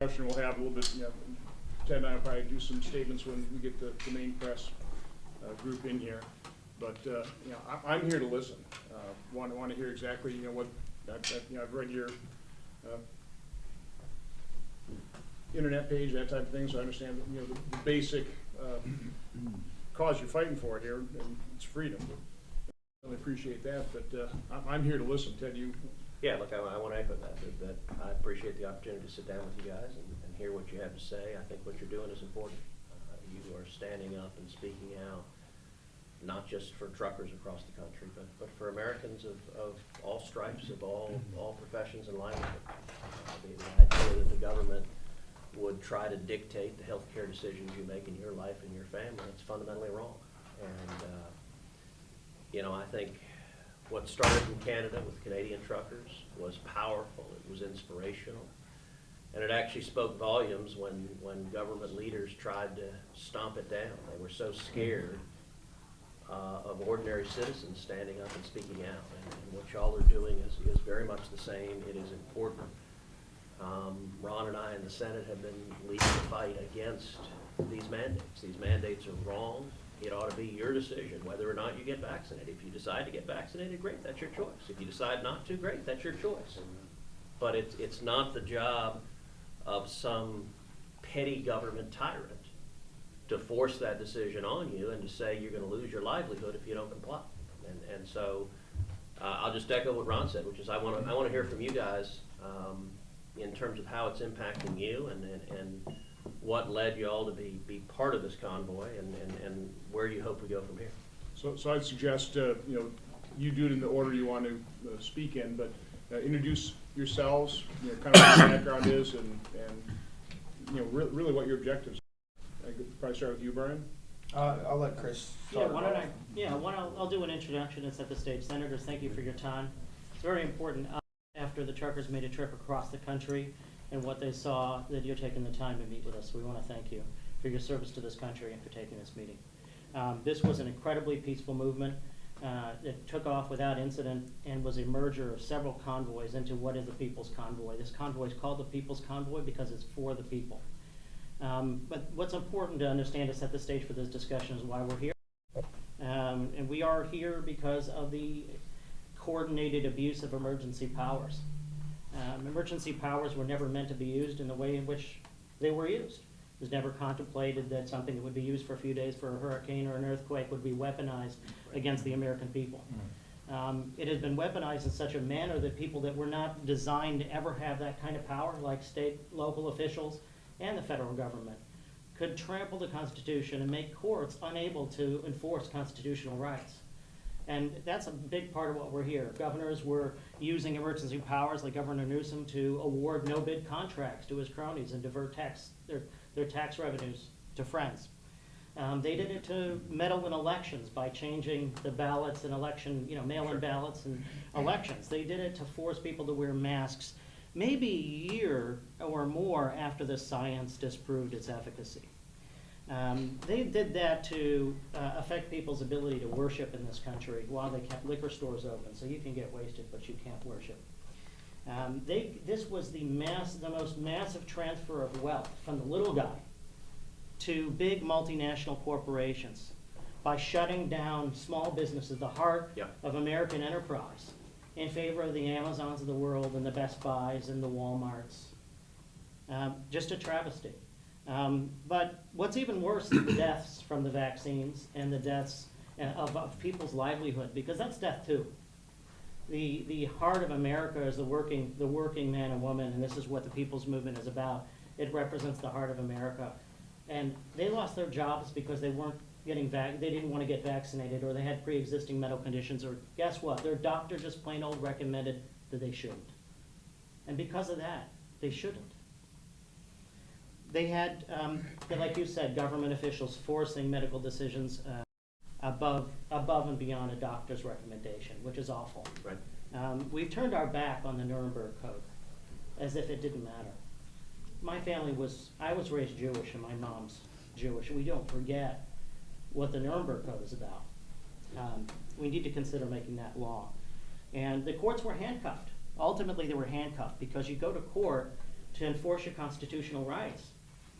We'll have a little bit, Ted and I will probably do some statements when we get the main press group in here. But I'm here to listen. Want to hear exactly what I've read your internet page, that type of thing, so I understand the basic cause you're fighting for here, and it's freedom. I really appreciate that, but I'm here to listen. Ted, you. Yeah, look, I want to echo that I appreciate the opportunity to sit down with you guys and hear what you have to say. I think what you're doing is important. You are standing up and speaking out, not just for truckers across the country, but for Americans of all stripes, of all professions and livelihood. The idea that the government would try to dictate the health care decisions you make in your life and your family, it's fundamentally wrong. And, I think what started in Canada with Canadian truckers was powerful. It was inspirational. And it actually spoke volumes when government leaders tried to stomp it down. They were so scared of ordinary citizens standing up and speaking out. And what y'all are doing is very much the same. It is important. Ron and I in the Senate have been leading the fight against these mandates. These mandates are wrong. It ought to be your decision whether or not you get vaccinated. If you decide to get vaccinated, great, that's your choice. If you decide not to, great, that's your choice. But it's not the job of some petty government tyrant to force that decision on you and to say you're going to lose your livelihood if you don't comply. And so I'll just echo what Ron said, which is I want to hear from you guys in terms of how it's impacting you and what led you all to be part of this convoy and where you hope we go from here. So I'd suggest you do it in the order you want to speak in, but introduce yourselves, kind of what your background is, and really what your objectives are. I could probably start with you, Brian. I'll let Chris start. I'll do an introduction and set the stage. Senators, thank you for your time. It's very important after the truckers made a trip across the country and what they saw that you're taking the time to meet with us. We want to thank you for your service to this country and for taking this meeting. This was an incredibly peaceful movement. It took off without incident and was a merger of several convoys into what is the People's Convoy. This convoy is called the People's Convoy because it's for the people. But what's important to understand to set the stage for this discussion is why we're here. And we are here because of the coordinated abuse of emergency powers. Emergency powers were never meant to be used in the way in which they were used. It was never contemplated that something that would be used for a few days for a hurricane or an earthquake would be weaponized against the American people. It has been weaponized in such a manner that people that were not designed to ever have that kind of power, like state, local officials, and the federal government, could trample the Constitution and make courts unable to enforce constitutional rights. And that's a big part of what we're here. Governors were using emergency powers, like Governor Newsom, to award no-bid contracts to his cronies and divert their tax revenues to friends. They did it to meddle in elections by changing the ballots and mail-in ballots and elections. They did it to force people to wear masks maybe a year or more after the science disproved its efficacy. They did that to affect people's ability to worship in this country while they kept liquor stores open, so you can get wasted, but you can't worship. This was the most massive transfer of wealth from the little guy to big multinational corporations by shutting down small businesses, the heart of American enterprise, in favor of the Amazons of the world and the Best Buys and the Walmarts. Just a travesty. But what's even worse is the deaths from the vaccines and the deaths of people's livelihood, because that's death too. The heart of America is the working man and woman, and this is what the People's Movement is about. It represents the heart of America. And they lost their jobs because they weren't they didn't want to get vaccinated, or they had pre-existing medical conditions, or guess what? Their doctor just plain old recommended that they shouldn't. And because of that, they shouldn't. They had, like you said, government officials forcing medical decisions above and beyond a doctor's recommendation, which is awful. Right. We've turned our back on the Nuremberg Code as if it didn't matter. I was raised Jewish and my mom's Jewish. We don't forget what the Nuremberg Code is about. We need to consider making that law. And the courts were handcuffed. Ultimately, they were handcuffed because you go to court to enforce your constitutional rights.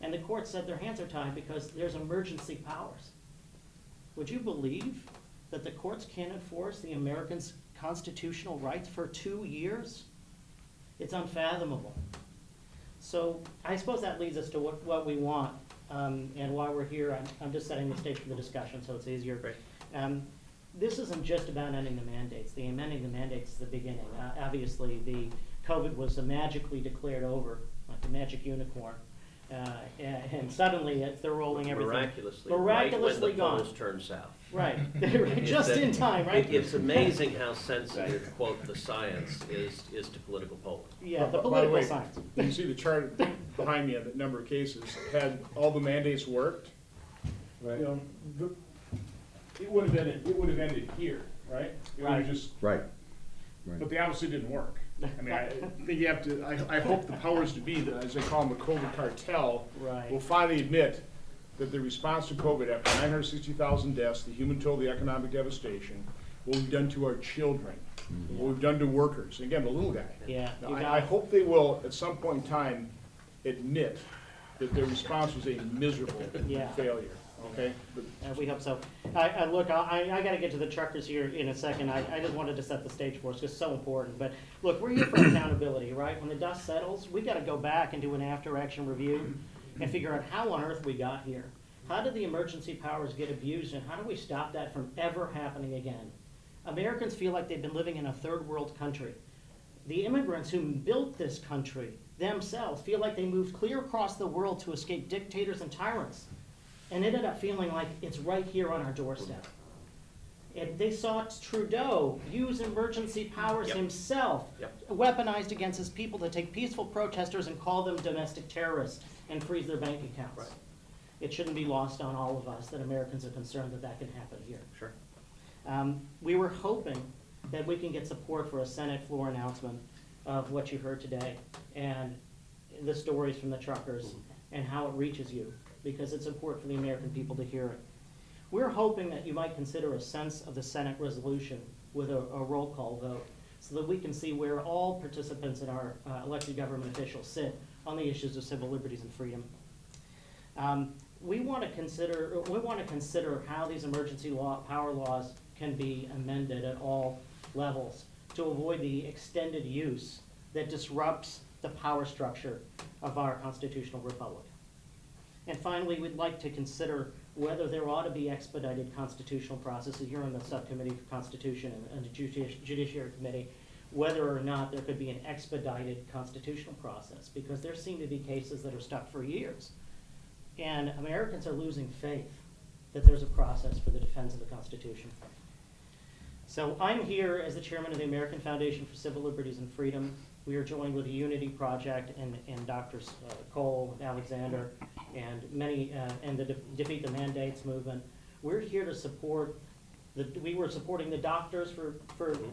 And the court said their hands are tied because there's emergency powers. Would you believe that the courts can't enforce the Americans' constitutional rights for 2 years? It's unfathomable. So I suppose that leads us to what we want, and why we're here. I'm just setting the stage for the discussion so it's easier. Right. This isn't just about ending the mandates. The amending the mandates is the beginning. Obviously, the COVID was magically declared over, like a magic unicorn. And suddenly they're rolling everything. Miraculously Miraculously right when the gone. polls turn south. Right, just in time, right? It's amazing how sensitive, quote, the science is to political polling. Yeah, the By the political way, science. You see the chart behind me on the number of cases, had all the mandates worked, you know, it would have ended here, right? It would have Right. just, Right. but they obviously didn't work. I mean, I think you have to, I hope the powers to be, as they call them, the COVID cartel, Right. will finally admit that the response to COVID, after 960,000 deaths, the human toll, the economic devastation, what we've done to our children, what we've done to workers, again, the little guy. Yeah, Now, you I got it. hope they will, at some point in time, admit that their response was a miserable Yeah. failure, okay? But We hope so. Look, I gotta get to the truckers here in a second. I just wanted to set the stage for us, because it's so important. But look, we're here for accountability, right? When the dust settles, we gotta go back and do an after-action review and figure out how on earth we got here. How did the emergency powers get abused, and how do we stop that from ever happening again? Americans feel like they've been living in a third world country. The immigrants who built this country themselves feel like they moved clear across the world to escape dictators and tyrants, and ended up feeling like it's right here on our doorstep. And they saw Trudeau use emergency powers Yep. himself, Yep. weaponized against his people, to take peaceful protesters and call them domestic terrorists and freeze their bank accounts. Right. It shouldn't be lost on all of us that Americans are concerned that that can happen here. Sure. We were hoping that we can get support for a Senate floor announcement of what you heard today and the stories from the truckers and how it reaches you, because it's important for the American people to hear it. We're hoping that you might consider a sense of the Senate resolution with a roll call vote, so that we can see where all participants in our elected government officials sit on the issues of civil liberties and freedom. We want to consider how these emergency power laws can be amended at all levels to avoid the extended use that disrupts the power structure of our constitutional republic. And finally, we'd like to consider whether there ought to be expedited constitutional processes. You're on the subcommittee for Constitution and the Judiciary Committee, whether or not there could be an expedited constitutional process, because there seem to be cases that are stuck for years. And Americans are losing faith that there's a process for the defense of the Constitution. So I'm here as the chairman of the American Foundation for Civil Liberties and Freedom. We are joined with the Unity Project and Drs. Cole, Alexander, and many, and the Defeat the Mandates movement. We're here to support, we were supporting the doctors for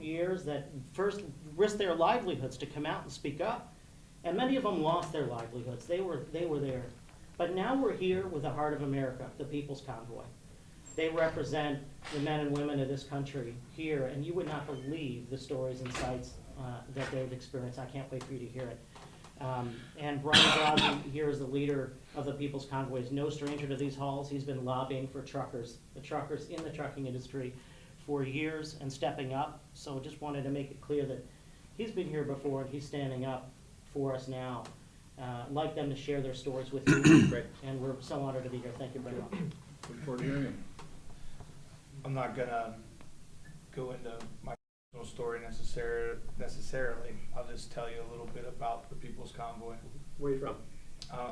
years that first risked their livelihoods to come out and speak up. And many of them lost their livelihoods. They were there. But now we're here with the heart of America, the People's Convoy. They represent the men and women of this country here, and you would not believe the stories and sights that they've experienced. I can't wait for you to hear it. And Brian Brosby here is the leader of the People's Convoy. Is no stranger to these halls. He's been lobbying for truckers, the truckers in the trucking industry for years and stepping up. So just wanted to make it clear that he's been here before and he's standing up for us now. I'd like them to share their stories with you. Great. And we're so honored to be here. Thank you very much. look forward to hearing it. I'm not gonna go into my personal story necessarily. I'll just tell you a little bit about the People's Convoy. Where are you from?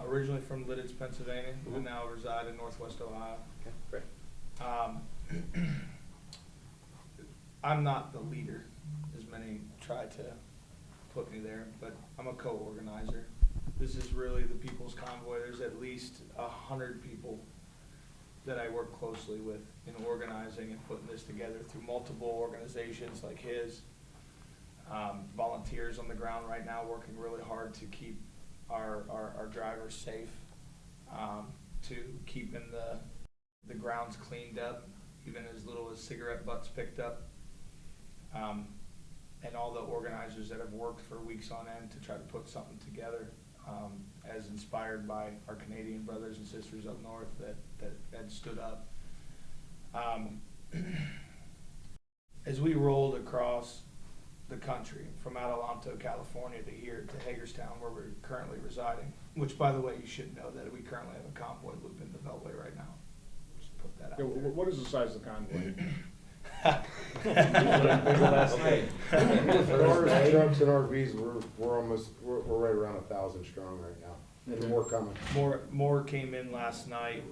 Originally from Lidditz, Pennsylvania, and now reside in Northwest Ohio. Okay, great. I'm not the leader, as many try to put me there, but I'm a co-organizer. This is really the People's Convoy. There's at least 100 people that I work closely with in organizing and putting this together through multiple organizations like his. Volunteers on the ground right now working really hard to keep our drivers safe, to keeping the grounds cleaned up, even as little as cigarette butts picked up. And all the organizers that have worked for weeks on end to try to put something together. as inspired by our Canadian brothers and sisters up north that stood up. As we rolled across the country from Adelanto, California to here to Hagerstown, where we're currently residing, which, by the way, you should know that we currently have a convoy loop in the Beltway right now. Just put that out Yeah, there. what is the size of the convoy? Last night. Cars, trucks, and RVs, we're right around 1,000 strong right now, and more coming. More came in last night.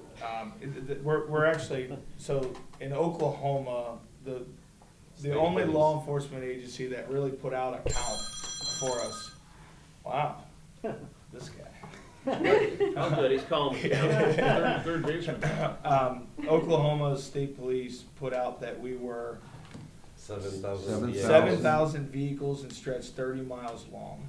We're actually, so in Oklahoma, the only law enforcement agency that really put out a count for us. Wow, this guy. Oh, good, he's calm. Third baseman. Oklahoma State Police put out that we were 7,000. 7,000 vehicles and stretched 30 miles long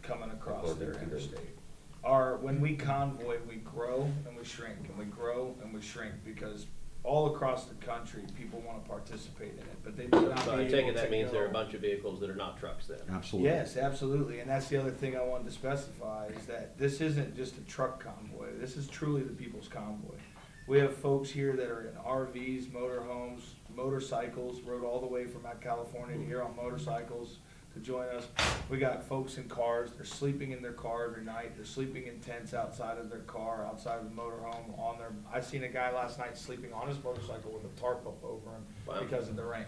coming across their interstate. When we convoy, we grow and we shrink, and we grow and we shrink, because all across the country, people want to participate in it, but they do not So I be take able it that to means there are a go. bunch of vehicles that are not trucks then? Absolutely. Yes, absolutely, and that's the other thing I wanted to specify, is that this isn't just a truck convoy, this is truly the people's convoy. We have folks here that are in RVs, motorhomes, motorcycles, rode all the way from California to here on motorcycles to join us. We got folks in cars, they're sleeping in their car every night, they're sleeping in tents outside of their car, outside of the motorhome, I seen a guy last night sleeping on his motorcycle with a tarp up over him Wow. because of the rain.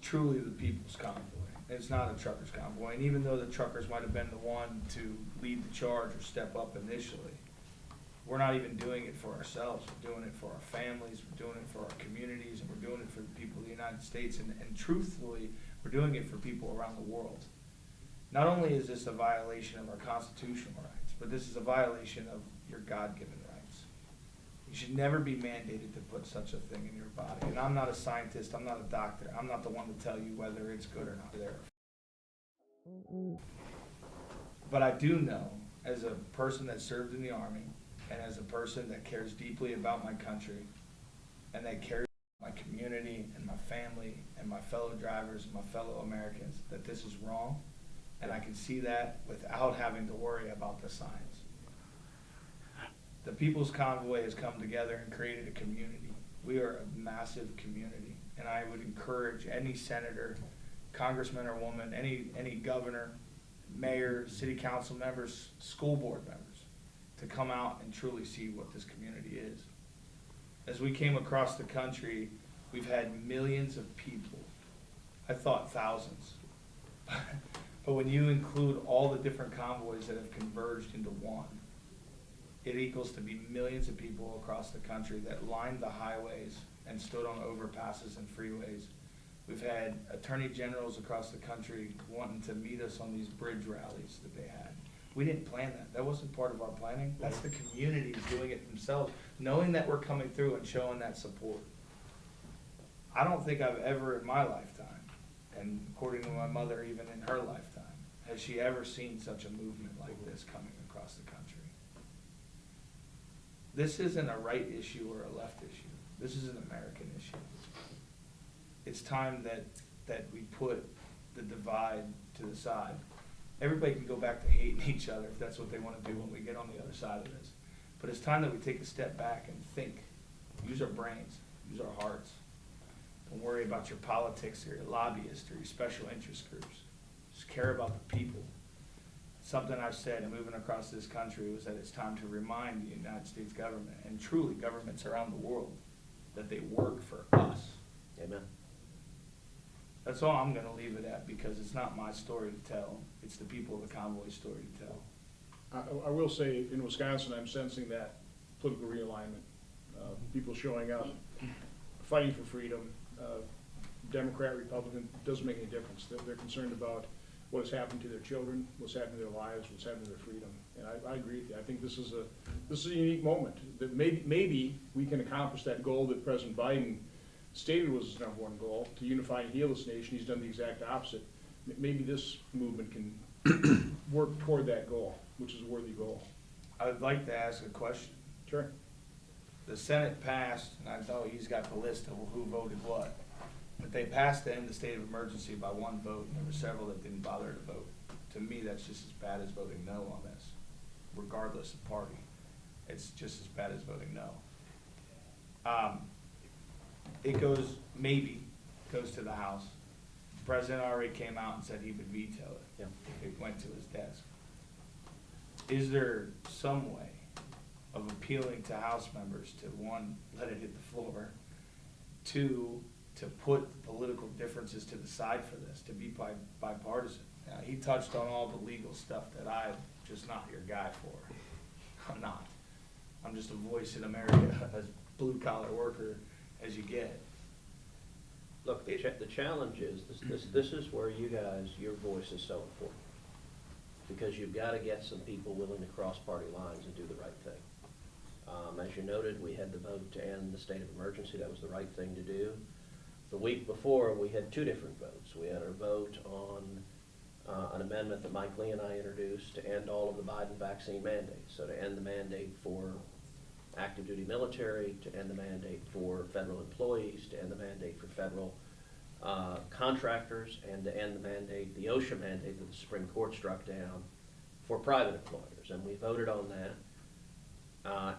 Truly the people's convoy. It's not a trucker's convoy, and even though the truckers might have been the one to lead the charge or step up initially, we're not even doing it for ourselves. We're doing it for our families, we're doing it for our communities, and we're doing it for the people of the United States, and truthfully, we're doing it for people around the world. Not only is this a violation of our constitutional rights, but this is a violation of your God-given rights. You should never be mandated to put such a thing in your body. And I'm not a scientist, I'm not a doctor, I'm not the one to tell you whether it's good or not there. But I do know, as a person that served in the Army, and as a person that cares deeply about my country, and that cares about my community and my family and my fellow drivers and my fellow Americans, that this is wrong, and I can see that without having to worry about the science. The People's Convoy has come together and created a community. We are a massive community, and I would encourage any senator, congressman or woman, any governor, mayor, city council members, school board members, to come out and truly see what this community is. As we came across the country, we've had millions of people. I thought thousands. But when you include all the different convoys that have converged into one, it equals to be millions of people across the country that lined the highways and stood on overpasses and freeways. We've had attorney generals across the country wanting to meet us on these bridge rallies that they had. We didn't plan that. That wasn't part of our planning. That's the communities doing it themselves, knowing that we're coming through and showing that support. I don't think I've ever in my lifetime, and according to my mother, even in her lifetime, has she ever seen such a movement like this coming across the country. This isn't a right issue or a left issue. This is an American issue. It's time that we put the divide to the side. Everybody can go back to hating each other if that's what they want to do when we get on the other side of this. But it's time that we take a step back and think. Use our brains, use our hearts. Don't worry about your politics or your lobbyists or your special interest groups. Just care about the people. Something I've said in moving across this country was that it's time to remind the United States government, and truly governments around the world, that they work for us. Amen. That's all I'm gonna leave it at, because it's not my story to tell. It's the people of the convoy's story to tell. I will say, in Wisconsin, I'm sensing that political realignment. People showing up, fighting for freedom. Democrat, Republican, doesn't make any difference. They're concerned about what has happened to their children, what's happened to their lives, what's happened to their freedom. And I agree with you. I think this is a unique moment. That maybe we can accomplish that goal that President Biden stated was his #1 goal, to unify and heal this nation. He's done the exact opposite. Maybe this movement can work toward that goal, which is a worthy goal. I would like to ask a question. Sure. The Senate passed, and I know he's got the list of who voted what, but they passed to end the state of emergency by 1 vote, and there were several that didn't bother to vote. to me, that's just as bad as voting no on this, regardless of party. It's just as bad as voting no. It goes to the House. The president already came out and said he would veto it. Yeah. It went to his desk. Is there some way of appealing to House members to, one, let it hit the floor, two, to put political differences to the side for this, to be bipartisan? He touched on all the legal stuff that I'm just not your guy for. I'm not. I'm just a voice in America, as blue-collar worker as you get. Look, the challenge is, this is where you guys, your voice is so important. Because you've got to get some people willing to cross party lines and do the right thing. As you noted, we had the vote to end the state of emergency. That was the right thing to do. The week before, we had two different votes. We had our vote on an amendment that Mike Lee and I introduced to end all of the Biden vaccine mandates. So to end the mandate for active duty military, to end the mandate for federal employees, to end the mandate for federal contractors, and to end the mandate, the OSHA mandate that the Supreme Court struck down for private employers. And we voted on that.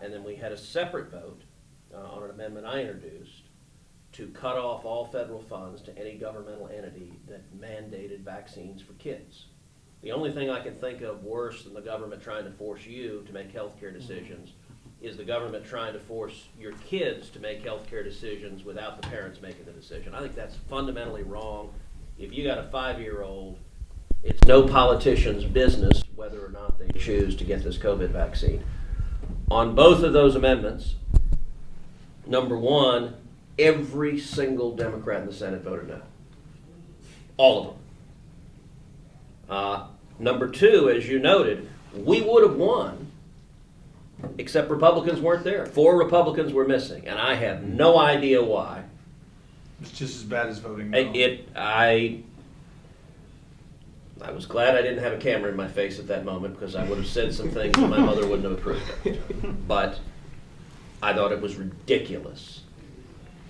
And then we had a separate vote on an amendment I introduced to cut off all federal funds to any governmental entity that mandated vaccines for kids. The only thing I can think of worse than the government trying to force you to make healthcare decisions is the government trying to force your kids to make healthcare decisions without the parents making the decision. I think that's fundamentally wrong. If you got a 5-year-old, it's no politician's business whether or not they choose to get this COVID vaccine. On both of those amendments, number one, every single Democrat in the Senate voted no. All of them. Number two, as you noted, we would have won, except Republicans weren't there. 4 Republicans were missing, and I have no idea why. It's just as bad as voting no. I was glad I didn't have a camera in my face at that moment, because I would have said some things that my mother wouldn't have approved of. But I thought it was ridiculous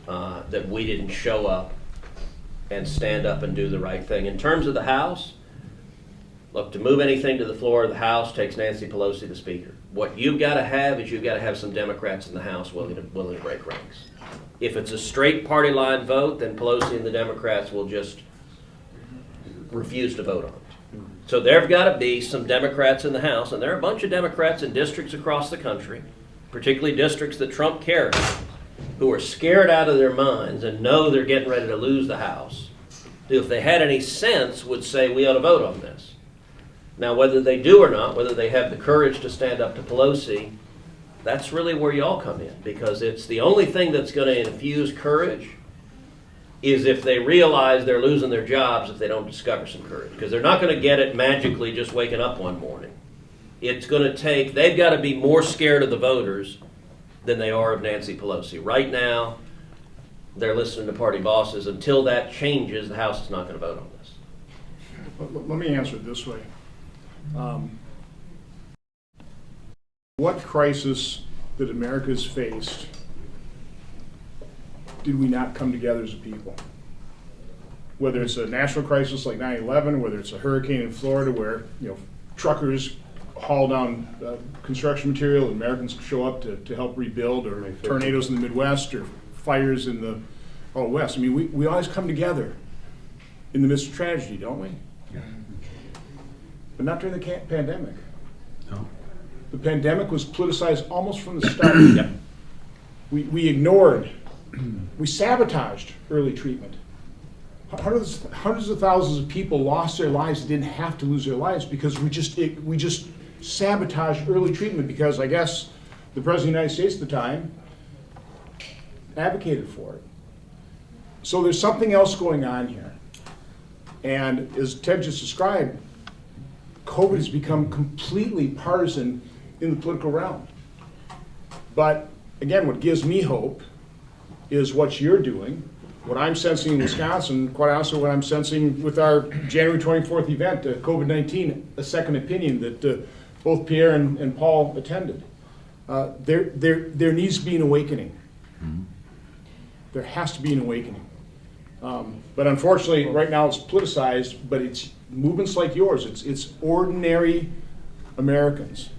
that we didn't show up and stand up and do the right thing. In terms of the House, look, to move anything to the floor of the House takes Nancy Pelosi, the Speaker. What you've got to have is you've got to have some Democrats in the House willing to break ranks. If it's a straight party line vote, then Pelosi and the Democrats will just refuse to vote on it. So there've got to be some Democrats in the House, and there are a bunch of Democrats in districts across the country, particularly districts that Trump carries, who are scared out of their minds and know they're getting ready to lose the House, who, if they had any sense, would say we ought to vote on this. Now, whether they do or not, whether they have the courage to stand up to Pelosi, that's really where y'all come in, because it's the only thing that's going to infuse courage is if they realize they're losing their jobs if they don't discover some courage. Because they're not going to get it magically just waking up one morning. It's going to take, they've got to be more scared of the voters than they are of Nancy Pelosi. Right now, they're listening to party bosses. Until that changes, the House is not going to vote on this. Let me answer it this way. What crisis that America's faced did we not come together as a people? Whether it's a national crisis like 9/11, whether it's a hurricane in Florida where truckers haul down construction material and Americans show up to help rebuild, or tornadoes in the Midwest, or fires in the West. I mean, we always come together in the midst of tragedy, don't we? But not during the pandemic. No. The pandemic was politicized almost from the start. Yep. We ignored, we sabotaged early treatment. Hundreds of thousands of people lost their lives and didn't have to lose their lives because we just sabotaged early treatment because I guess the President of the United States at the time advocated for it. So there's something else going on here. And as Ted just described, COVID has become completely partisan in the political realm. But again, what gives me hope is what you're doing, what I'm sensing in Wisconsin, quite honestly, what I'm sensing with our January 24th event, COVID-19, a second opinion that both Pierre and Paul attended. There needs to be an awakening. Mm-hmm. There has to be an awakening. But unfortunately, right now it's politicized, but movements like yours, it's ordinary Americans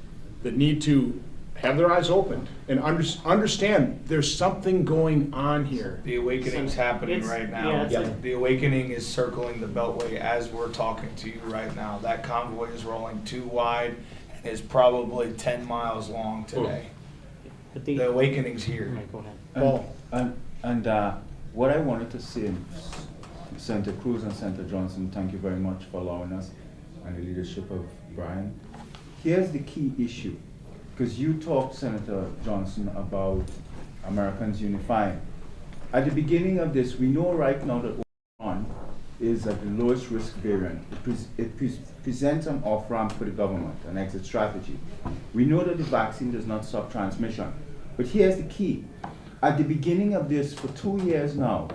that need to have their eyes opened and understand there's something going on here. The awakening's happening It's- right now. yeah, it's like- The awakening is circling the Beltway as we're talking to you right now. That convoy is rolling 2 wide and is probably 10 miles long today. But The awakening's here. Right, go ahead. Paul. And what I wanted to say, Senator Cruz and Senator Johnson, thank you very much for allowing us and the leadership of Brian. Here's the key issue, because you talked, Senator Johnson, about Americans unifying. At the beginning of this, we know right now that Omicron is at the lowest risk variant. It presents an off-ramp for the government, an exit strategy. We know that the vaccine does not stop transmission. But here's the key. At the beginning of this, for 2 years now,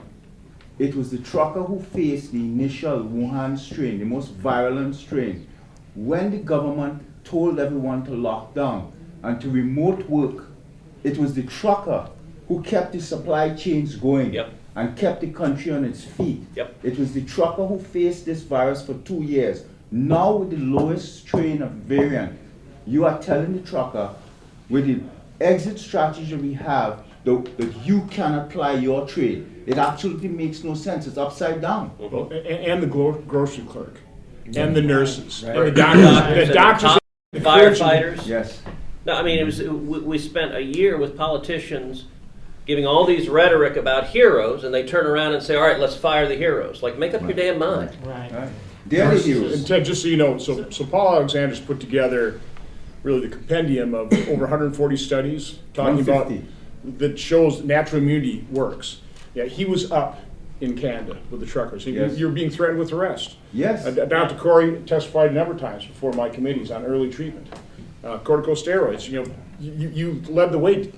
it was the trucker who faced the initial Wuhan strain, the most virulent strain. When the government told everyone to lock down and to remote work, it was the trucker who kept the supply chains going Yep. and kept the country on its feet. Yep. It was the trucker who faced this virus for 2 years. Now with the lowest strain of variant, you are telling the trucker with the exit strategy we have that you can apply your trade. It absolutely makes no sense. It's upside down. Well, and the grocery clerk, and the nurses, and the Right. doctors. Doctors The doctors. and firefighters. Yes. No, I mean, we spent a year with politicians giving all these rhetoric about heroes, and they turn around and say, all right, let's fire the heroes. Like, make up your damn mind. Right. Right. They're the And heroes. Ted, just so you know, so Paul Alexander's put together really the compendium of over 140 studies talking about 150. that shows natural immunity works. Yeah, he was up in Canada with the truckers. Yes. You're being threatened with arrest. Yes. Dr. Corey testified a number of times before my committees on early treatment. Corticosteroids, you led the way,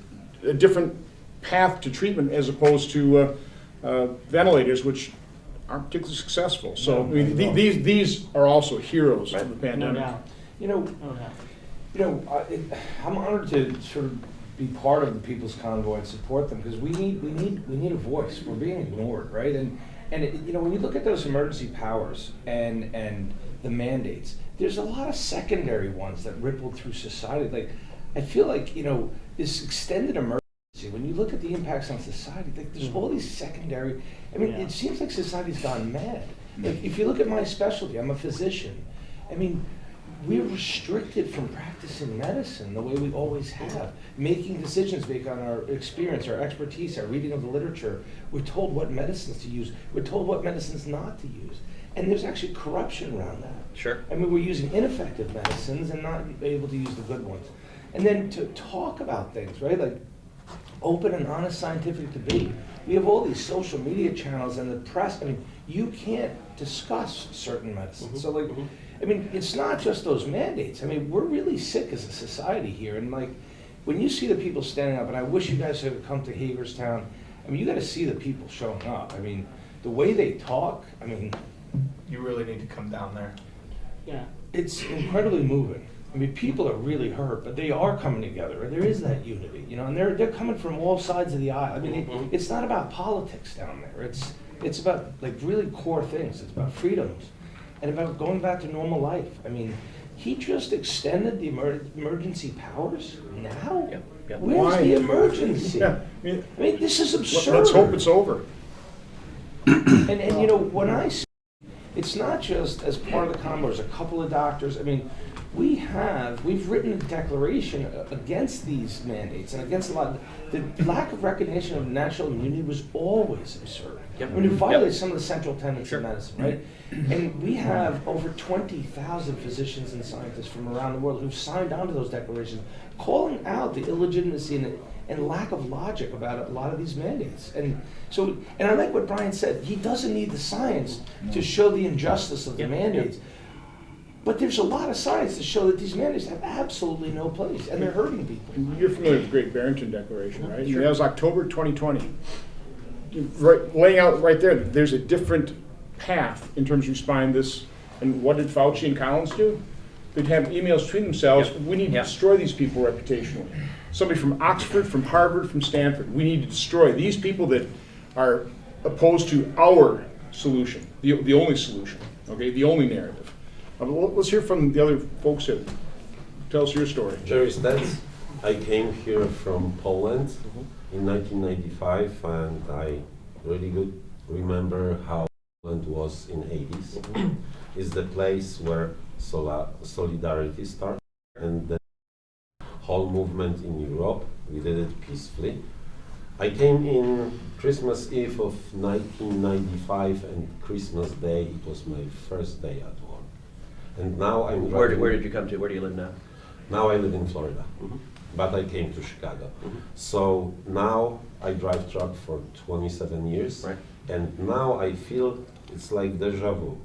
a different path to treatment as opposed to ventilators, which aren't particularly successful. So, I mean, these are also heroes of the No pandemic. doubt, You know, no doubt. I'm honored to sort of be part of the People's Convoy and support them because we need a voice. We're being ignored, right? And when you look at those emergency powers and the mandates, there's a lot of secondary ones that rippled through society. Like, I feel like this extended emergency. When you look at the impacts on society, like there's all these secondary. I mean, Yeah. it seems like society's gone mad. Like, if you look at my specialty, I'm a physician. I mean, we're restricted from practicing medicine the way we always have, making decisions based on our experience, our expertise, our reading of the literature. We're told what medicines to use. We're told what medicines not to use. And there's actually corruption around that. Sure. I mean, we're using ineffective medicines and not able to use the good ones. And then to talk about things, right? Like open and honest scientific debate. We have all these social media channels and the press. I mean, you can't discuss certain medicines. So, like, I mean, it's not just those mandates. I mean, we're really sick as a society here. And, like, when you see the people standing up, and I wish you guys had come to Hagerstown, I mean, you got to see the people showing up. I mean, the way they talk, I mean, You really need to come down there. Yeah. it's incredibly moving. I mean, people are really hurt, but they are coming together, and there is that unity, and they're coming from all sides of the aisle. I mean, it's not about politics down there. It's about like really core things. It's about freedoms, and about going back to normal life. I mean, he just extended the emergency powers. Now, Yep. where's Why? the emergency? Yeah, I I mean, this is absurd. let's hope it's over. And when I see, it's not just as part of the convoy, there's a couple of doctors. I mean, we've written a declaration against these mandates and against a lot of, the lack of recognition of national immunity was always absurd. Yep. I mean, it violates some of the central tenets Sure. of medicine, right? And we have over 20,000 physicians and scientists from around the world who've signed on to those declarations, calling out the illegitimacy and lack of logic about a lot of these mandates. And I like what Brian said. He doesn't need the science to show the injustice of the Yep. mandates. But there's a lot of science to show that these mandates have absolutely no place, and they're hurting people. You're familiar with the Great Barrington Declaration, right? That was October 2020. Right, laying out right there, there's a different path in terms of responding to this. And what did Fauci and Collins do? They'd have emails between themselves. Yep. We need to Yep. destroy these people reputationally. Somebody from Oxford, from Harvard, from Stanford. We need to destroy these people that are opposed to our solution, the only solution, okay, the only narrative. Let's hear from the other folks that, tell us your story. Jerry Stens. I came here from Poland in 1995, and I really good remember how Poland was in 80s. It's the place where solidarity started, and the whole movement in Europe. We did it peacefully. I came in Christmas Eve of 1995, and Christmas Day, it was my first day at work. And now I'm Where driving- did you come to? Where do you live now? Now I live in Florida, but I came to Chicago. So now I drive truck for 27 years, Right. and now I feel it's like deja vu.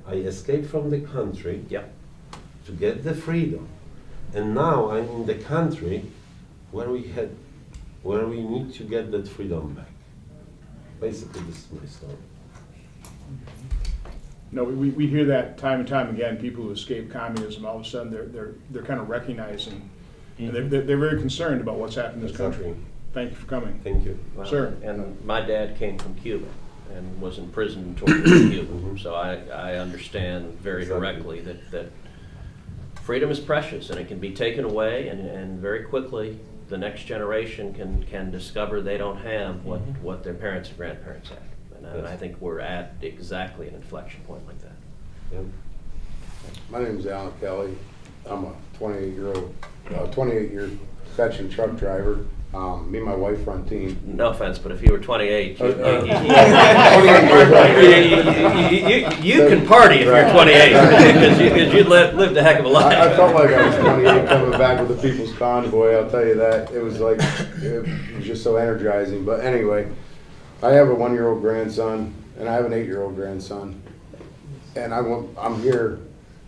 I escaped from the country Yep. to get the freedom, and now I'm in the country where we need to get that freedom back. Basically, this is my story. No, we hear that time and time again, people who escape communism, all of a sudden, they're kind of recognizing, and they're very concerned about what's happened in this country. Exactly. Thank you for coming. Thank you. Well, Sir. And my dad came from Cuba and was in prison in tortured Cuba, so I understand very Exactly. directly that freedom is precious and it can be taken away, and very quickly the next generation can discover they don't have what their parents and grandparents had. And I Yes. think we're at exactly an inflection point like that. Yeah. My name's Alan Kelly. I'm a 28-year veteran truck driver. Me and my wife run team. No offense, but if you were 28, you can party if you're 28 because you lived a heck of a life. I felt like I was 28 coming back with the People's Convoy, I'll tell you that. It was like, it was just so energizing. But anyway, I have a 1-year-old grandson, and I have an 8-year-old grandson. And I'm here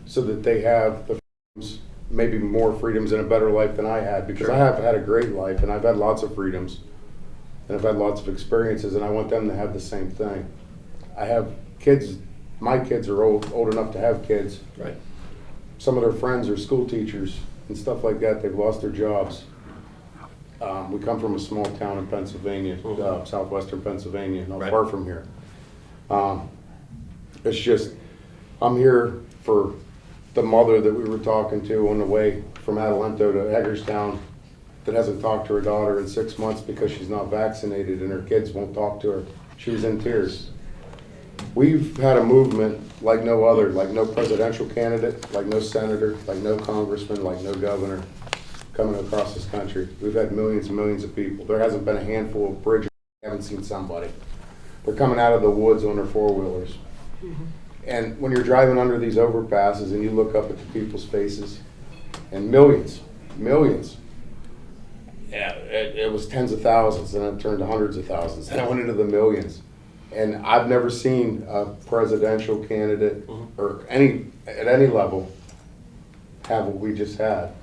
so that they have the freedoms, maybe more freedoms and a better life than I had, because Sure. I have had a great life, and I've had lots of freedoms, and I've had lots of experiences, and I want them to have the same thing. I have kids, my kids are old enough to have kids. Right. Some of their friends are school teachers and stuff like that. They've lost their jobs. We come from a small town in Pennsylvania, southwestern Pennsylvania, not Right. far from here. It's just, I'm here for the mother that we were talking to on the way from Adelanto to Hagerstown that hasn't talked to her daughter in 6 months because she's not vaccinated and her kids won't talk to her. She was in tears. We've had a movement like no other, like no presidential candidate, like no senator, like no congressman, like no governor coming across this country. We've had millions and millions of people. There hasn't been a handful of bridges. I haven't seen somebody. They're coming out of the woods on their four-wheelers. And when you're driving under these overpasses and you look up at the people's faces, and millions, yeah, it was tens of thousands, and it turned to hundreds of thousands, and I went into the millions. And I've never seen a presidential candidate or at any level have what we just had.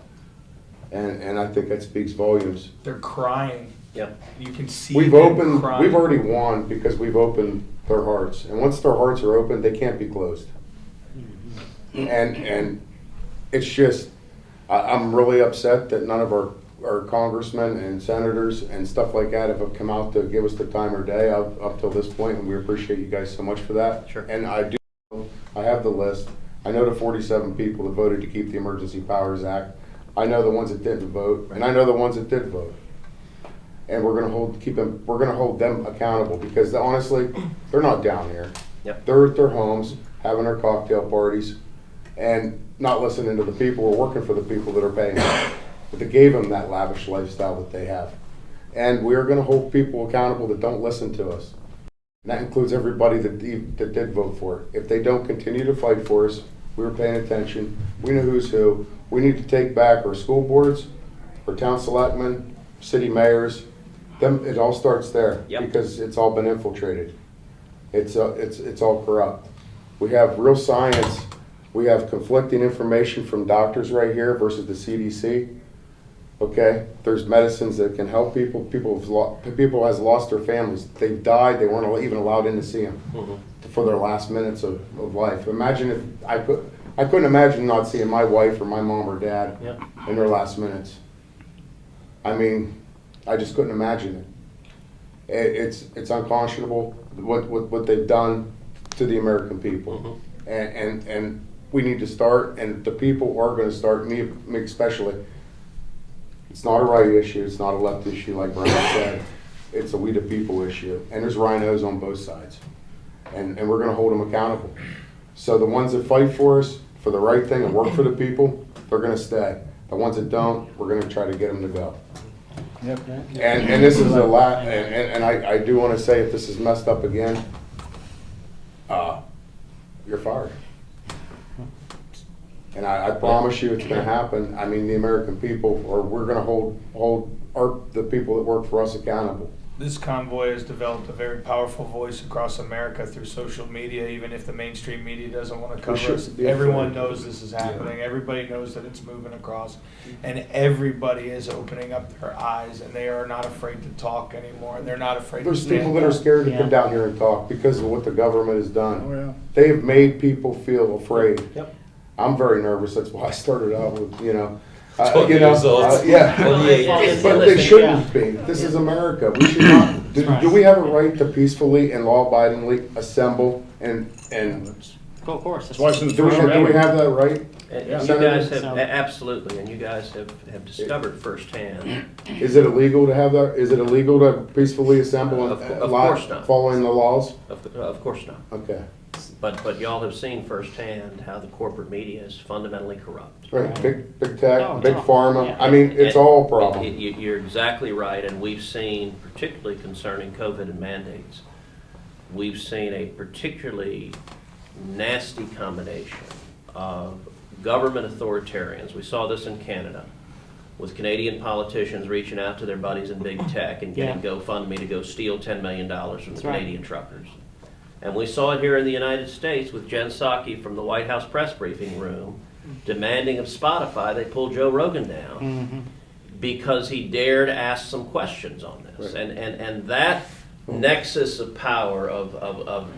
And I think that speaks volumes. They're crying. Yep. You can see We've them crying. we've already won because we've opened their hearts. And once their hearts are open, they can't be closed. And it's just, I'm really upset that none of our congressmen and senators and stuff like that have come out to give us the time of day up till this point, and we appreciate you guys so much for that. Sure. And I have the list. I know the 47 people that voted to keep the Emergency Powers Act. I know the ones that didn't vote, and I know the ones that did vote. And we're gonna hold them accountable, because honestly, they're not down here. Yep. They're at their homes, having their cocktail parties, and not listening to the people or working for the people that are paying them, that gave them that lavish lifestyle that they have. And we're gonna hold people accountable that don't listen to us. And that includes everybody that did vote for it. If they don't continue to fight for us, we were paying attention, we know who's who. We need to take back our school boards, our town selectmen, city mayors. It all starts there. Yep. Because it's all been infiltrated. It's all corrupt. We have real science. We have conflicting information from doctors right here versus the CDC. Okay, there's medicines that can help people. People has lost their families. They've died. They weren't even allowed in to see them for their last minutes of life. Imagine if I couldn't imagine not seeing my wife or my mom or dad in their last minutes. I mean, I just couldn't imagine it. It's unconscionable what they've done to the American people. And we need to start, and the people are gonna start, me especially. It's not a right issue, it's not a left issue, like Brian said. It's a we the people issue, and there's rhinos on both sides. And we're gonna hold them accountable. So the ones that fight for us, for the right thing and work for the people, they're gonna stay. The ones that don't, we're gonna try to get them to go. Yep. And this is a lot, and I do wanna say, if this is messed up again, you're fired. And I promise you it's gonna happen. I mean, the American people, or we're gonna hold the people that work for us accountable. This convoy has developed a very powerful voice across America through social media, even if the mainstream media doesn't want to cover should us. be Everyone afraid. knows this is happening. Everybody knows that it's moving across. And everybody is opening up their eyes, and they are not afraid to talk anymore. And they're not afraid to There's stand people that are up. scared to Yeah. come down here and talk because of what the government has done. Oh, yeah. They've made people feel afraid. Yep. I'm very nervous. That's why I started out with, 20 years old. yeah. 28. But they shouldn't be. This is America. We should not. Do we have a right to peacefully and law-abidingly assemble and Go, of course. That's why it's in the do we First Amendment. have that right? And Yeah. you guys have, absolutely, and you guys have discovered firsthand. Is it illegal to have that? Is it illegal to peacefully assemble Of and course not. following the laws? Of course not. Okay. But y'all have seen firsthand how the corporate media is fundamentally corrupt. Right. Big tech, No, it's big all- pharma. yeah. I mean, it's all a problem. You're exactly right, and we've seen, particularly concerning COVID and mandates, we've seen a particularly nasty combination of government authoritarians. We saw this in Canada, with Canadian politicians reaching out to their buddies in big tech and getting GoFundMe to go steal $10 million from the That's right. Canadian truckers. And we saw it here in the United States with Jen Psaki from the White House press briefing room demanding of Spotify they pull Joe Rogan down because he dared ask some questions on this. Right. And that nexus of power of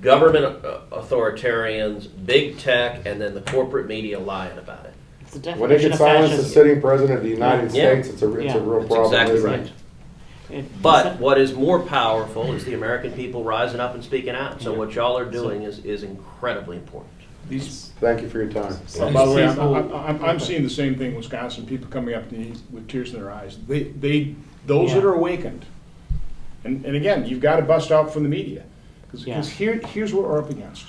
government authoritarians, big tech, and then the corporate media lying about it. It's the When they definition can of silence the fascism. sitting president of the United Yeah. States, it's a Yeah. real That's problem. exactly isn't it? right. But what is more powerful is the American people rising up and speaking out. So what y'all are doing is incredibly important. These Thank you for your time. By the way, people- I'm seeing the same thing in Wisconsin, people coming up to me with tears in their eyes. Those that are awakened, and again, you've got to bust out from the media. Because here's what we're up against.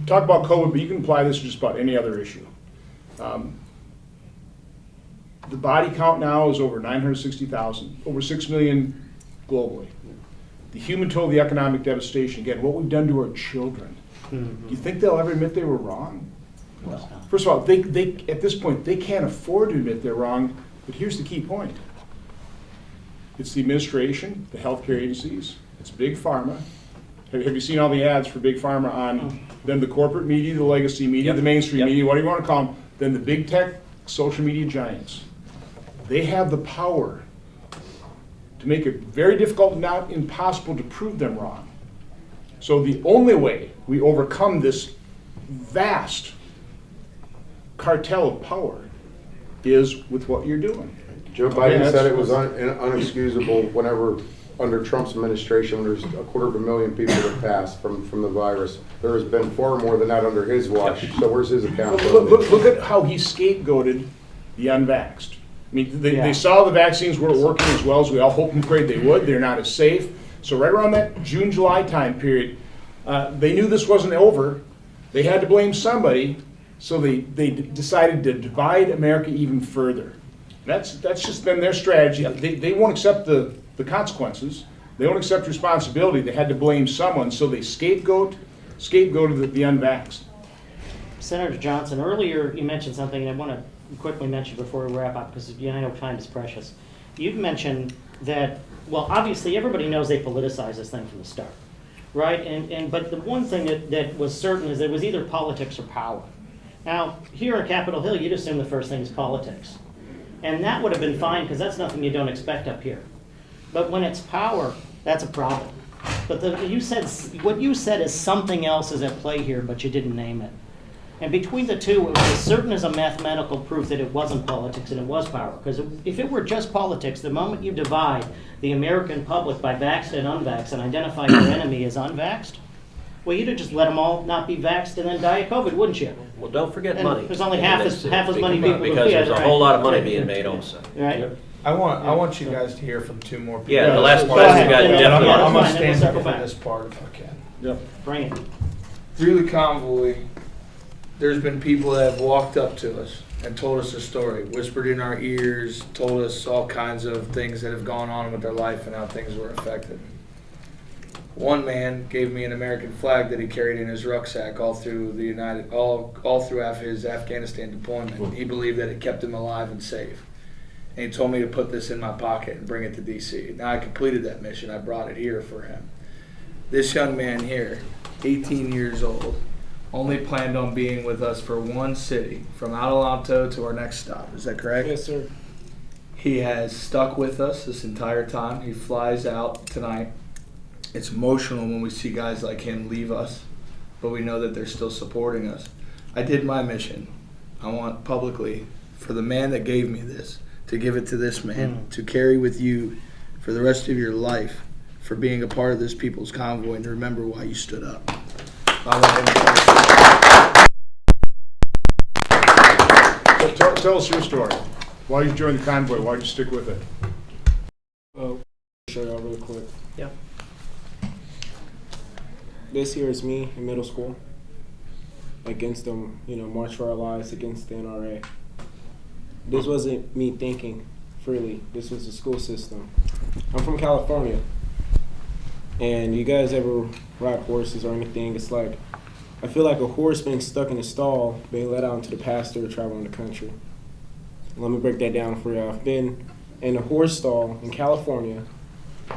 Talk about COVID, but you can apply this to just about any other issue. The body count now is over 960,000, over 6 million globally. The human toll, the economic devastation, again, what we've done to our children. Do you think they'll ever admit they were wrong? First of all, they at this point, they can't afford to admit they're wrong, but here's the key point. It's the administration, the healthcare agencies, it's big pharma. Have you seen all the ads for big pharma on then the corporate media, the legacy media, the mainstream media, what do you want to call them, then the big tech social media giants? They have the power to make it very difficult, not impossible, to prove them wrong. So the only way we overcome this vast cartel of power is with what you're doing. Joe Okay, Biden said that's- it was unexcusable whenever, under Trump's administration, when there's 250,000 people that passed from the virus. There has been far more than that under his watch, so where's his accountability? Look at how he scapegoated the unvaxxed. I mean, they Yeah. saw the vaccines weren't working as well as we all hoped and prayed they would. They're not as safe. So right around that June, July time period, they knew this wasn't over. They had to blame somebody, so they decided to divide America even further. That's just been their strategy. They won't accept the consequences. They won't accept responsibility. They had to blame someone, so they scapegoated the unvaxxed. Senator Johnson, earlier you mentioned something, and I want to quickly mention before we wrap up, because I know time is precious. You've mentioned that, well, obviously everybody knows they politicized this thing from the start, right? But the one thing that was certain is that it was either politics or power. Now, here on Capitol Hill, you'd assume the first thing is politics. And that would have been fine, because that's nothing you don't expect up here. But when it's power, that's a problem. But what you said is something else is at play here, but you didn't name it. And between the two, it was as certain as a mathematical proof that it wasn't politics and it was power. Because if it were just politics, the moment you divide the American public by vaxxed and unvaxxed and identify your enemy as unvaxxed, Well, you'd have just let them all not be vaxxed and then die of COVID, wouldn't you? Well, don't forget And money. there's only in half this, as many because- people. Because Yeah, there's a right. whole lot of money being made also. Right? I want you guys to hear from two more people. Yeah, the last Go question ahead. got Yeah, I'm definitely. yeah, gonna that's fine. stand We'll up circle for back. this part if I can. Yep. Bring it. Through the convoy, there's been people that have walked up to us and told us a story, whispered in our ears, told us all kinds of things that have gone on with their life and how things were affected. One man gave me an American flag that he carried in his rucksack all through all throughout his Afghanistan deployment. He believed that it kept him alive and safe. And he told me to put this in my pocket and bring it to DC. Now I completed that mission. I brought it here for him. This young man here, 18 years old, only planned on being with us for one city, from Adelanto to our next stop. Is that correct? Yes, sir. He has stuck with us this entire time. He flies out tonight. It's emotional when we see guys like him leave us, but we know that they're still supporting us. I did my mission. I want publicly, for the man that gave me this, to give it to this man, to carry with you for the rest of your life, for being a part of this people's convoy, and to remember why you stood up. I want him to- Tell us your story. Why did you join the convoy? Why did you stick with it? Well, show y'all real quick. Yeah. This here is me in middle school against them, March for Our Lives against the NRA. This wasn't me thinking freely. This was the school system. I'm from California. And you guys ever ride horses or anything? It's like, I feel like a horse being stuck in a stall, being let out into the pasture, traveling the country. Let me break that down for you. I've been in a horse stall in California,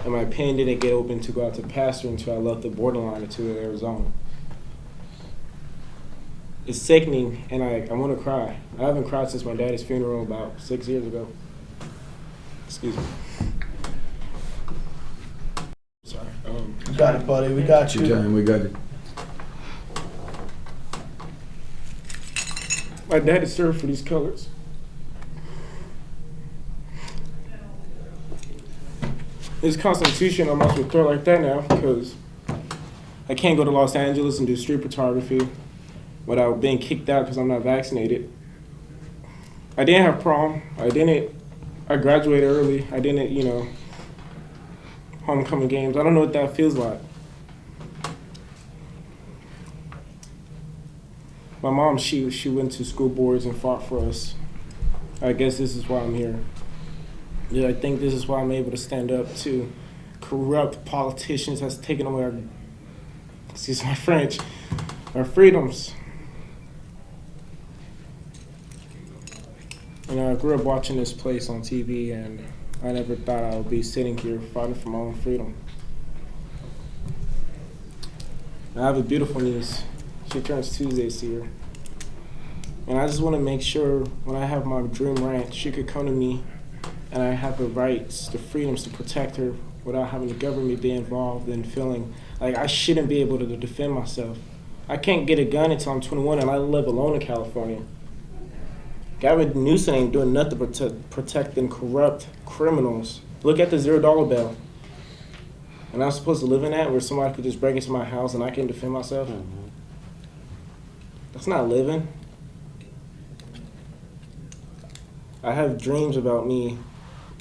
and my pen didn't get open to go out to the pasture until I left the borderline into Arizona. It's sickening, and I want to cry. I haven't cried since my daddy's funeral about 6 years ago. Excuse me. Sorry. Got it, buddy. We got you. We got it. My daddy served for these colors. This Constitution, I'm also throw like that now because I can't go to Los Angeles and do street photography without being kicked out because I'm not vaccinated. I didn't have prom. I graduated early. I didn't, homecoming games. I don't know what that feels like. My mom, she went to school boards and fought for us. I guess this is why I'm here. Yeah, I think this is why I'm able to stand up to corrupt politicians that's taken away our, excuse my French, our freedoms. I grew up watching this place on TV, and I never thought I would be sitting here fighting for my own freedom. I have a beautiful niece. She turns Tuesday this year. And I just want to make sure when I have my dream ranch, she could come to me and I have the rights, the freedoms to protect her without having the government be involved and feeling like I shouldn't be able to defend myself. I can't get a gun until I'm 21 and I live alone in California. Gavin Newsom ain't doing nothing but to protect them corrupt criminals. Look at the $0 bill. And I'm supposed to live in that where somebody could just break into my house and I can defend myself? That's not living. I have dreams about me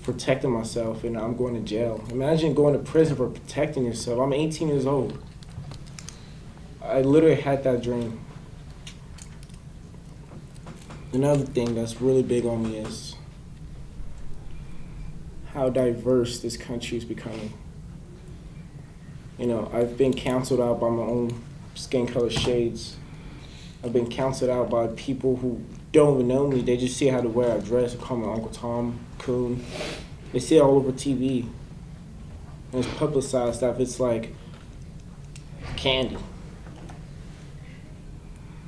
protecting myself and I'm going to jail. Imagine going to prison for protecting yourself. I'm 18 years old. I literally had that dream. Another thing that's really big on me is how diverse this country is becoming. I've been counseled out by my own skin color shades. I've been counseled out by people who don't even know me. They just see how to wear a dress and call me Uncle Tom, Coon. They see it all over TV. And it's publicized stuff. It's like candy.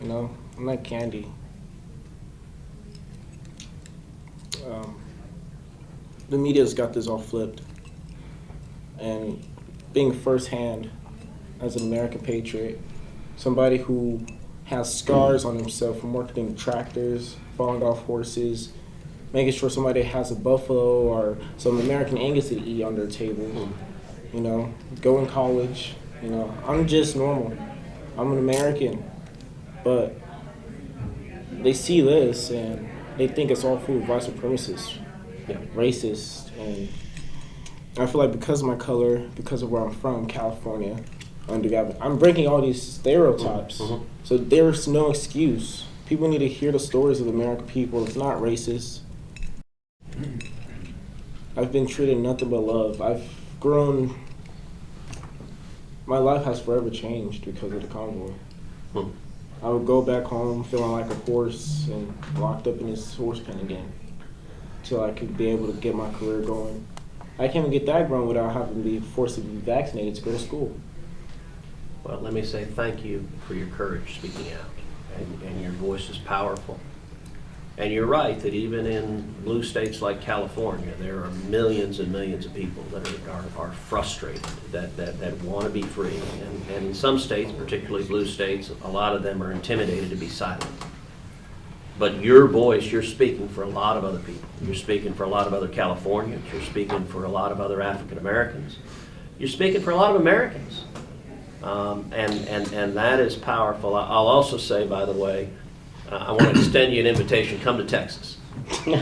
I'm not candy. The media's got this all flipped. And being firsthand as an American patriot, somebody who has scars on himself from working in tractors, falling off horses, making sure somebody has a buffalo or some American Angus to eat on their table, go in college, I'm just normal. I'm an American, but they see this and they think it's all full of white supremacists, racist, and I feel like because of my color, because of where I'm from, California, I'm breaking all these stereotypes. So there's no excuse. People need to hear the stories of the American people. It's not racist. I've been treated nothing but love. I've grown. My life has forever changed because of the convoy. I would go back home feeling like a horse and locked up in this horse pen again until I could be able to get my career going. I can't even get that going without having to be forced to be vaccinated to go to school. Well, let me say thank you for your courage speaking out, and your voice is powerful. And you're right that even in blue states like California, there are millions and millions of people that are frustrated, that want to be free. And in some states, particularly blue states, a lot of them are intimidated to be silent. But your voice, you're speaking for a lot of other people. You're speaking for a lot of other Californians. You're speaking for a lot of other African Americans. You're speaking for a lot of Americans. And that is powerful. I'll also say, by the way, I want to extend you an invitation. Come to Texas. We'll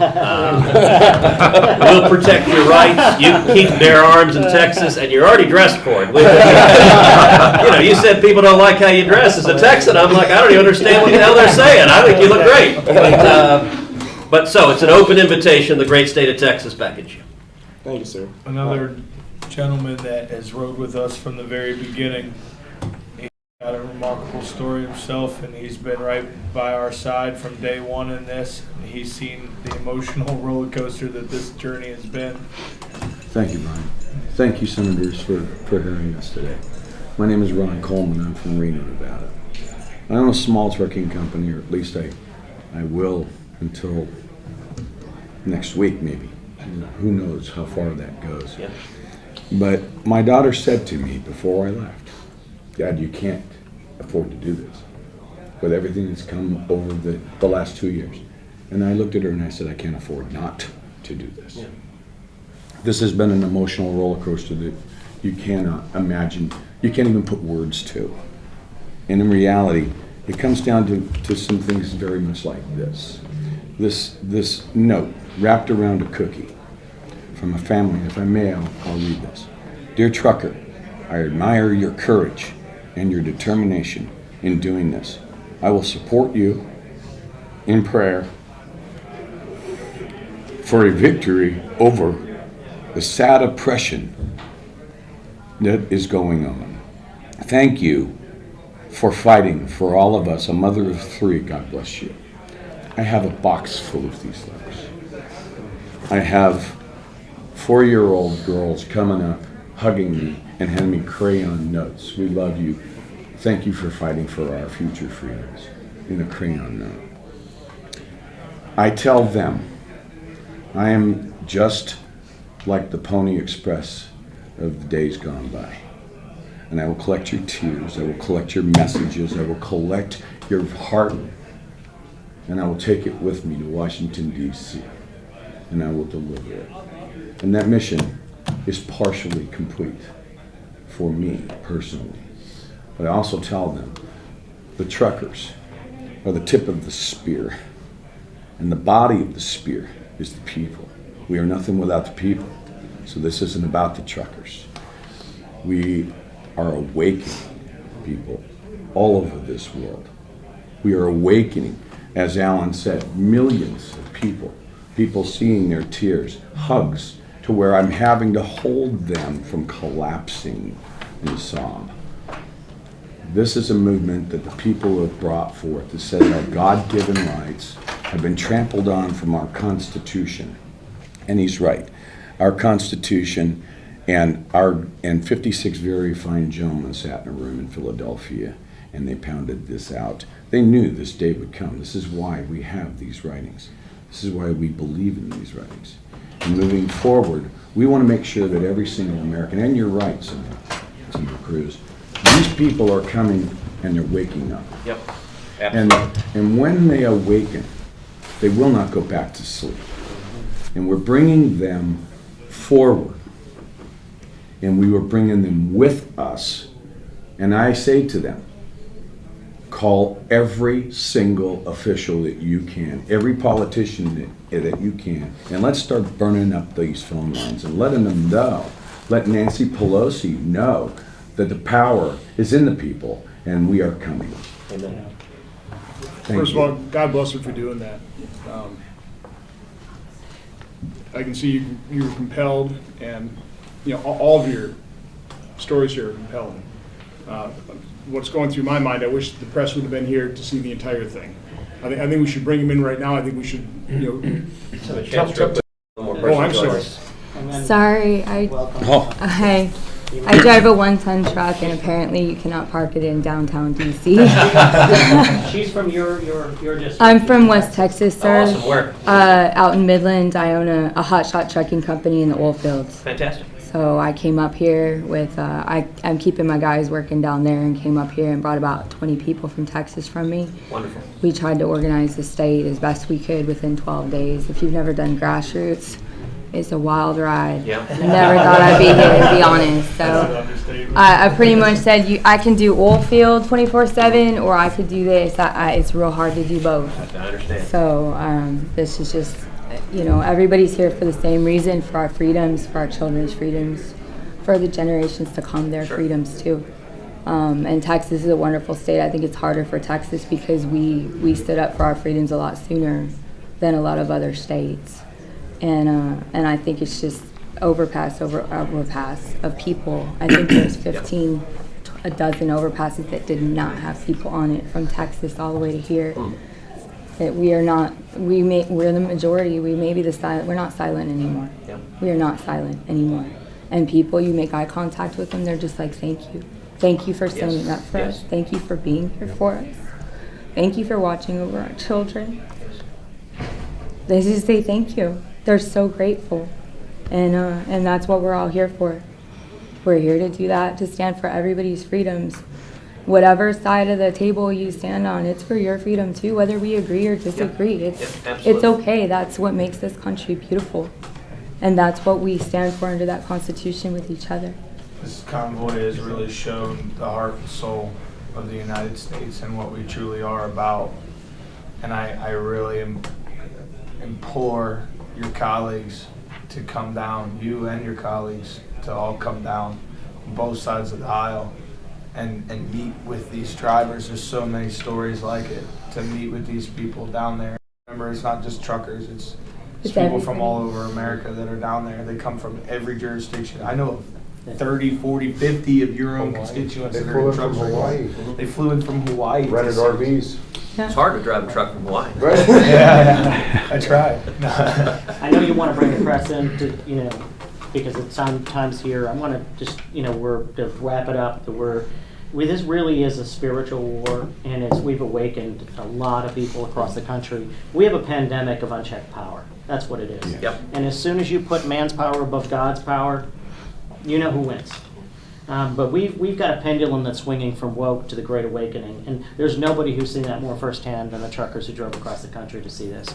protect your rights. You can keep and bear arms in Texas, and you're already dressed for it. You said people don't like how you dress as a Texan. I'm like, I don't even understand what the hell they're saying. I think you look great. But so it's an open invitation. The great state of Texas beckons you. Thank you, sir. Another gentleman that has rode with us from the very beginning. He's got a remarkable story himself, and he's been right by our side from day one in this. He's seen the emotional roller coaster that this journey has been. Thank you, Brian. Thank you, Senators, for hearing us today. My name is Ron Coleman. I'm from Reno, Nevada. I own a small trucking company, or at least I will until next week, maybe. Who knows how far that goes. Yeah. But my daughter said to me before I left, Dad, you can't afford to do this with everything that's come over the last 2 years. And I looked at her and I said, I can't afford not to do this. Yeah. This has been an emotional roller coaster that you cannot imagine, you can't even put words to. And in reality, it comes down to some things very much like this. This note wrapped around a cookie from a family. If I may, I'll read this. Dear trucker, I admire your courage and your determination in doing this. I will support you in prayer for a victory over the sad oppression that is going on. Thank you for fighting for all of us. A mother of 3, God bless you. I have a box full of these letters. I have 4-year-old girls coming up, hugging me, and handing me crayon notes. We love you. Thank you for fighting for our future freedoms. In a crayon note. I tell them, I am just like the Pony Express of the days gone by. And I will collect your tears. I will collect your messages. I will collect your heart. And I will take it with me to Washington, D.C. And I will deliver it. And that mission is partially complete for me personally. But I also tell them the truckers are the tip of the spear, and the body of the spear is the people. We are nothing without the people. So this isn't about the truckers. We are awakening people all over this world. We are awakening, as Alan said, millions of people seeing their tears, hugs, to where I'm having to hold them from collapsing in sob. This is a movement that the people have brought forth that says our God-given rights have been trampled on from our Constitution. And he's right. Our Constitution and 56 very fine gentlemen sat in a room in Philadelphia and they pounded this out. They knew this day would come. This is why we have these writings. This is why we believe in these writings. And moving forward, we want to make sure that every single American, and you're right, Senator Cruz, these people are coming and they're waking up. Yep, absolutely. And when they awaken, they will not go back to sleep. And we're bringing them forward. And we were bringing them with us. And I say to them, call every single official that you can, every politician that you can, and let's start burning up these phone lines and letting them know, let Nancy Pelosi know that the power is in the people and we are coming. Amen. Thank First of you. all, God bless her for doing that. I can see you're compelled, and, you know, all of your stories here are compelling. What's going through my mind, I wish the press would have been here to see the entire thing. I think we should bring him in right now. I think we should, you So a know, chance for one more person Oh, I'm to join sorry. us. And then Sorry, welcome. Oh. hi. I drive a 1-ton truck, and apparently you cannot park it in downtown DC. She's from your district. I'm from West Texas, sir. Awesome, where? Out in Midland, I own a hotshot trucking company in the oil fields. Fantastic. So I came up here with, I'm keeping my guys working down there, and came up here and brought about 20 people from Texas from me. Wonderful. We tried to organize the state as best we could within 12 days. If you've never done grassroots, it's a wild ride. Yeah. I never thought I'd be here, to be honest. So I pretty much said, I can do oil field 24/7, or I could do this. It's real hard to do both. I understand. So this is just, you know, everybody's here for the same reason, for our freedoms, for our children's freedoms, for the generations to come, their Sure. freedoms too. And Texas is a wonderful state. I think it's harder for Texas because we stood up for our freedoms a lot sooner than a lot of other states. And I think it's just overpass of people. I think there's 15, a dozen overpasses that did not have people on it from Texas all the way to here. That we are not, we're the majority. We may be the silent. We're not silent anymore. Yep. We are not silent anymore. And people, you make eye contact with them, they're just like, thank you. Thank you for standing up for us. Thank you for being here for us. Thank you for watching over our children. They just say thank you. They're so grateful. And that's what we're all here for. We're here to do that, to stand for everybody's freedoms. Whatever side of the table you stand on, it's for your freedom too, whether we agree or disagree. It's absolutely. okay. That's what makes this country beautiful. And that's what we stand for under that Constitution with each other. This convoy has really shown the heart and soul of the United States and what we truly are about. And I really implore your colleagues to come down, you and your colleagues, to all come down on both sides of the aisle and meet with these drivers. There's so many stories like it, to meet with these people down there. Remember, it's not just truckers, it's people from all over America that are down there. They come from every jurisdiction. I know of 30, 40, 50 of your own constituents They that flew are in in truck from drivers. Hawaii. They flew in from Hawaii. to Rented see- RVs. It's hard to drive a truck from Hawaii. Right? Yeah, I tried. I know you want to bring the press in to, you know, because it's times here, I want to just, you know, to wrap it up, this really is a spiritual war, and we've awakened a lot of people across the country. We have a pandemic of unchecked power. That's what it is. Yep. And as soon as you put man's power above God's power, you know who wins. But we've got a pendulum that's swinging from woke to the Great Awakening, and there's nobody who's seen that more firsthand than the truckers who drove across the country to see this.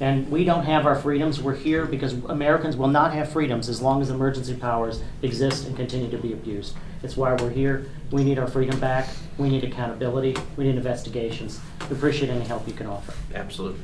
And we don't have our freedoms. We're here because Americans will not have freedoms as long as emergency powers exist and continue to be abused. It's why we're here. We need our freedom back. We need accountability. We need investigations. We appreciate any help you can offer. Absolutely.